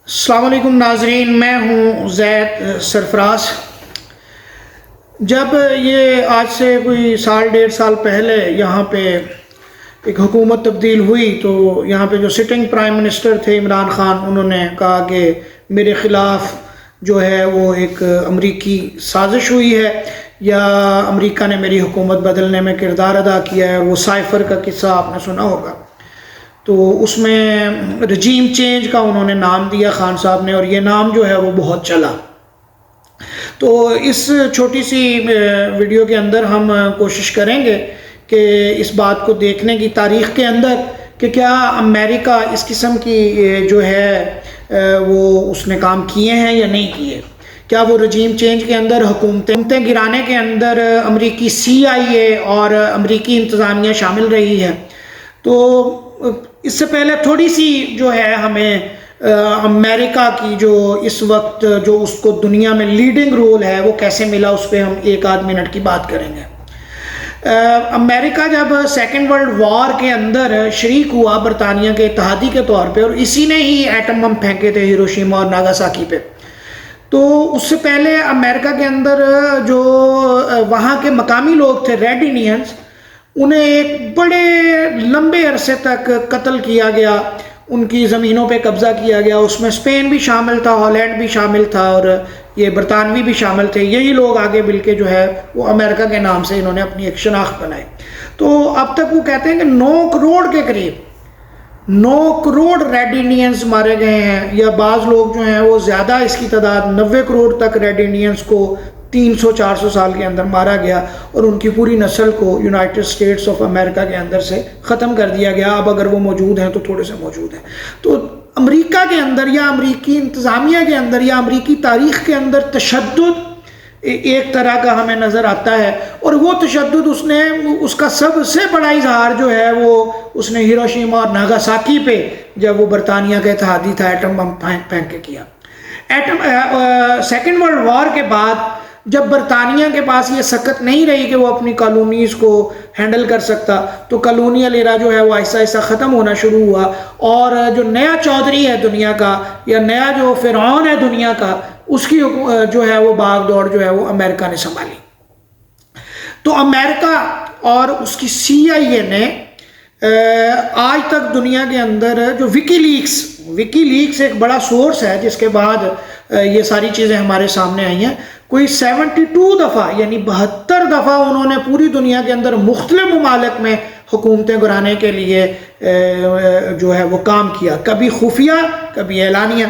السلام علیکم ناظرین، میں ہوں زید سرفراز۔ جب یہ آج سے کوئی سال ڈیڑھ سال پہلے یہاں پہ ایک حکومت تبدیل ہوئی تو یہاں پہ جو سٹنگ پرائم منسٹر تھے عمران خان، انہوں نے کہا کہ میرے خلاف جو ہے وہ ایک امریکی سازش ہوئی ہے یا امریکہ نے میری حکومت بدلنے میں کردار ادا کیا ہے۔ وہ سائفر کا قصہ آپ نے سنا ہوگا، تو اس میں رجیم چینج کا انہوں نے نام دیا خان صاحب نے، اور یہ نام جو ہے وہ بہت چلا۔ تو اس چھوٹی سی ویڈیو کے اندر ہم کوشش کریں گے کہ اس بات کو دیکھنے کی تاریخ کے اندر کہ کیا امریکہ اس قسم کی جو ہے وہ اس نے کام کیے ہیں یا نہیں کیے۔ کیا وہ رجیم چینج کے اندر حکومتیں گرانے کے اندر امریکی CIA اور امریکی انتظامیہ شامل رہی ہے۔ تو اس سے پہلے تھوڑی سی جو ہے ہمیں امریکہ کی جو اس وقت جو اس کو دنیا میں لیڈنگ رول ہے وہ کیسے ملا، اس پہ ہم ایک آدھ منٹ کی بات کریں گے۔ امریکہ جب سیکنڈ ورلڈ وار کے اندر شریک ہوا برطانیہ کے اتحادی کے طور پہ، اور اسی نے ہی ایٹم بم پھینکے تھے ہیروشیما اور ناگاساکی پہ، تو اس سے پہلے امریکہ کے اندر جو وہاں کے مقامی لوگ تھے ریڈ انڈینز، انہیں ایک بڑے لمبے عرصے تک قتل کیا گیا، ان کی زمینوں پہ قبضہ کیا گیا۔ اس میں اسپین بھی شامل تھا، ہالینڈ بھی شامل تھا، اور یہ برطانوی بھی شامل تھے۔ یہی لوگ آگے مل کے جو ہے وہ امریکہ کے نام سے انہوں نے اپنی ایک شناخت بنائی۔ تو اب تک وہ کہتے ہیں کہ 9 کروڑ کے قریب 9 کروڑ ریڈ انڈینز مارے گئے ہیں، یا بعض لوگ جو ہیں وہ زیادہ، اس کی تعداد 90 کروڑ تک ریڈ انڈینز کو 300-400 سال کے اندر مارا گیا، اور ان کی پوری نسل کو یونائٹڈ اسٹیٹس آف امریکہ کے اندر سے ختم کر دیا گیا۔ اب اگر وہ موجود ہیں تو تھوڑے سے موجود ہیں۔ تو امریکہ کے اندر یا امریکی انتظامیہ کے اندر یا امریکی تاریخ کے اندر تشدد ایک طرح کا ہمیں نظر آتا ہے، اور وہ تشدد اس کا سب سے بڑا اظہار جو ہے وہ اس نے ہیروشیما اور ناگاساکی پہ، جب وہ برطانیہ کا اتحادی تھا، ایٹم بم پھینک کے کیا۔ سیکنڈ ورلڈ وار کے بعد جب برطانیہ کے پاس یہ سکت نہیں رہی کہ وہ اپنی کالونیز کو ہینڈل کر سکتا، تو کالونیل ایرا جو ہے وہ آہستہ آہستہ ختم ہونا شروع ہوا، اور جو نیا چودھری ہے دنیا کا یا نیا جو فرعون ہے دنیا کا، اس کی جو ہے وہ باغ دوڑ جو ہے وہ امریکہ نے سنبھالی۔ تو امریکہ اور اس کی CIA نے آج تک دنیا کے اندر جو وکی لیکس ایک بڑا سورس ہے جس کے بعد یہ ساری چیزیں ہمارے سامنے آئی ہیں، کوئی 72 دفعہ یعنی 72 دفعہ انہوں نے پوری دنیا کے اندر مختلف ممالک میں حکومتیں گرانے کے لیے جو ہے وہ کام کیا، کبھی خفیہ کبھی اعلانیہ۔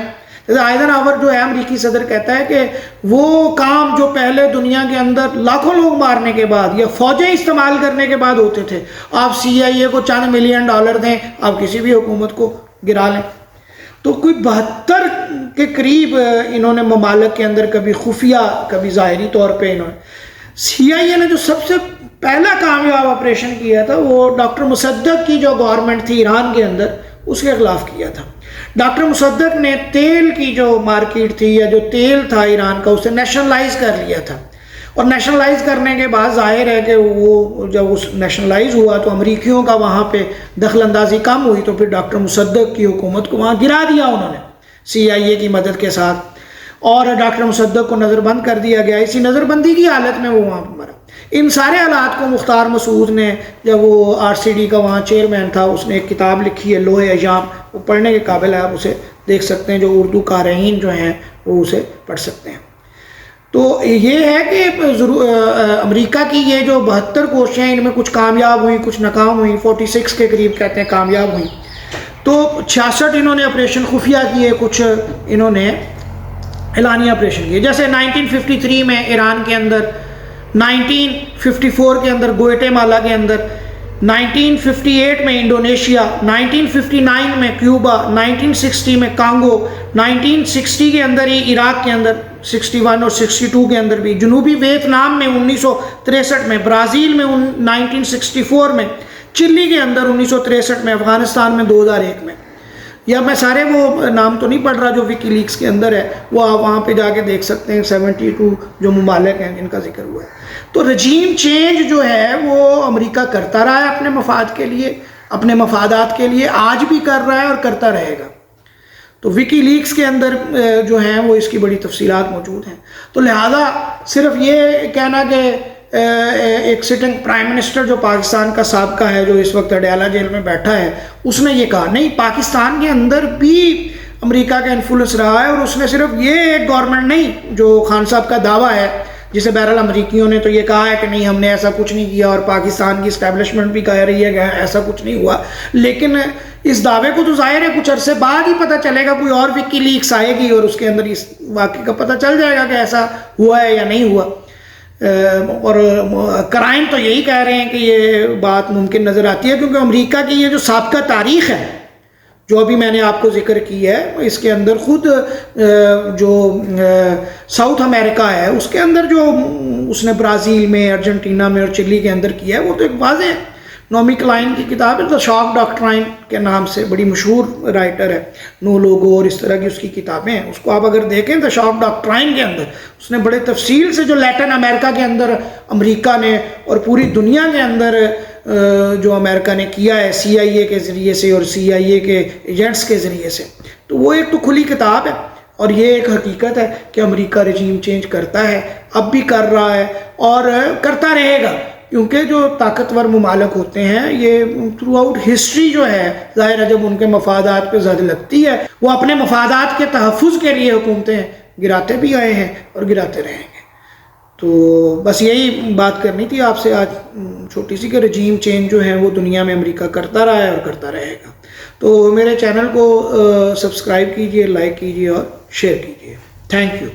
جیسے آئزنہاور جو ہے امریکی صدر کہتا ہے کہ وہ کام جو پہلے دنیا کے اندر لاکھوں لوگ مارنے کے بعد یا فوجیں استعمال کرنے کے بعد ہوتے تھے، آپ CIA کو چند $1 ملین دیں، آپ کسی بھی حکومت کو گرا لیں۔ تو کوئی 72 کے قریب انہوں نے ممالک کے اندر کبھی خفیہ کبھی ظاہری طور پہ CIA نے جو سب سے پہلا کامیاب آپریشن کیا تھا وہ ڈاکٹر مصدق کی جو گورنمنٹ تھی ایران کے اندر، اس کے خلاف کیا تھا۔ ڈاکٹر مصدق نے تیل کی جو مارکیٹ تھی یا جو تیل تھا ایران کا، اسے نیشنلائز کر لیا تھا، اور نیشنلائز کرنے کے بعد ظاہر ہے کہ وہ جب اس نیشنلائز ہوا تو امریکیوں کا وہاں پہ دخل اندازی کم ہوئی، تو پھر ڈاکٹر مصدق کی حکومت کو وہاں گرا دیا انہوں نے CIA کی مدد کے ساتھ، اور ڈاکٹر مصدق کو نظر بند کر دیا گیا۔ اسی نظر بندی کی حالت میں وہ وہاں پہ مرا۔ ان سارے حالات کو مختار مسعود نے، جب وہ RCD کا وہاں چیئرمین تھا، اس نے ایک کتاب لکھی ہے لوح ایام، وہ پڑھنے کے قابل ہے، آپ اسے دیکھ سکتے ہیں، جو اردو قارئین جو ہیں وہ اسے پڑھ سکتے ہیں۔ تو یہ ہے کہ امریکہ کی یہ جو 72 کوششیں ہیں، ان میں کچھ کامیاب ہوئیں کچھ ناکام ہوئیں، 46 کے قریب کہتے ہیں کامیاب ہوئیں۔ تو 66 انہوں نے آپریشن خفیہ کیے، کچھ انہوں نے اعلانیہ آپریشن کیے۔ جیسے 1953 میں ایران کے اندر، 1954 کے اندر گوئٹے مالا کے اندر، 1958 میں انڈونیشیا، 1959 میں کیوبا، 1960 میں کانگو، 1960 کے اندر ہی عراق کے اندر، 61 اور 62 کے اندر بھی، جنوبی ویتنام میں 1963 میں، برازیل میں 1964 میں، چلی کے اندر 1963 میں، افغانستان میں 2001 میں۔ یا میں سارے وہ نام تو نہیں پڑھ رہا جو وکی لیکس کے اندر ہے، وہ آپ وہاں پہ جا کے دیکھ سکتے ہیں، 72 جو ممالک ہیں جن کا ذکر ہوا ہے۔ تو رجیم چینج جو ہے وہ امریکہ کرتا رہا ہے اپنے مفاد کے لیے، اپنے مفادات کے لیے، آج بھی کر رہا ہے اور کرتا رہے گا۔ تو وکی لیکس کے اندر جو ہیں وہ اس کی بڑی تفصیلات موجود ہیں. تو لہذا صرف یہ کہنا کہ ایک سٹنگ پرائم منسٹر جو پاکستان کا سابقہ ہے جو اس وقت اڈیالہ جیل میں بیٹھا ہے اس نے یہ کہا, نہیں, پاکستان کے اندر بھی امریکہ کا انفلوئنس رہا ہے. اور اس نے صرف یہ ایک گورنمنٹ نہیں جو خان صاحب کا دعویٰ ہے, جسے بہرحال امریکیوں نے تو یہ کہا ہے کہ نہیں ہم نے ایسا کچھ نہیں کیا, اور پاکستان کی اسٹیبلشمنٹ بھی کہہ رہی ہے کہ ایسا کچھ نہیں ہوا, لیکن اس دعوے کو تو ظاہر ہے کچھ عرصے بعد ہی پتہ چلے گا, کوئی اور وکی لیکس آئے گی اور اس کے اندر اس واقعے کا پتہ چل جائے گا کہ ایسا ہوا ہے یا نہیں ہوا. اور کرائم تو یہی کہہ رہے ہیں کہ یہ بات ممکن نظر آتی ہے, کیونکہ امریکہ کی یہ جو سابقہ تاریخ ہے جو ابھی میں نے آپ کو ذکر کی ہے, اس کے اندر خود جو ساؤتھ امریکہ ہے اس کے اندر جو اس نے برازیل میں, ارجنٹینا میں اور چلی کے اندر کیا ہے وہ تو ایک واضح ہے. نومی کلائن کی کتاب ہے دا شاک ڈاکٹرائن کے نام سے, بڑی مشہور رائٹر ہے, نو لوگو اور اس طرح کی اس کی کتابیں ہیں. اس کو آپ اگر دیکھیں دا شاک ڈاکٹرائن کے اندر اس نے بڑے تفصیل سے جو لیٹن امریکہ کے اندر امریکہ نے اور پوری دنیا کے اندر جو امریکہ نے کیا ہے سی آئی اے کے ذریعے سے اور سی آئی اے کے ایجنٹس کے ذریعے سے, تو وہ ایک تو کھلی کتاب ہے. اور یہ ایک حقیقت ہے کہ امریکہ رجیم چینج کرتا ہے, اب بھی کر رہا ہے اور کرتا رہے گا, کیونکہ جو طاقتور ممالک ہوتے ہیں یہ تھرو آؤٹ ہسٹری جو ہے ظاہر ہے جب ان کے مفادات پہ زد لگتی ہے وہ اپنے مفادات کے تحفظ کے لیے حکومتیں گراتے بھی آئے ہیں اور گراتے رہیں گے. تو بس یہی بات کرنی تھی آپ سے آج چھوٹی سی, کہ رجیم چینج جو ہے وہ دنیا میں امریکہ کرتا رہا ہے اور کرتا رہے گا. تو میرے چینل کو سبسکرائب کیجئے, لائک کیجئے اور شیئر کیجئے. Thank you.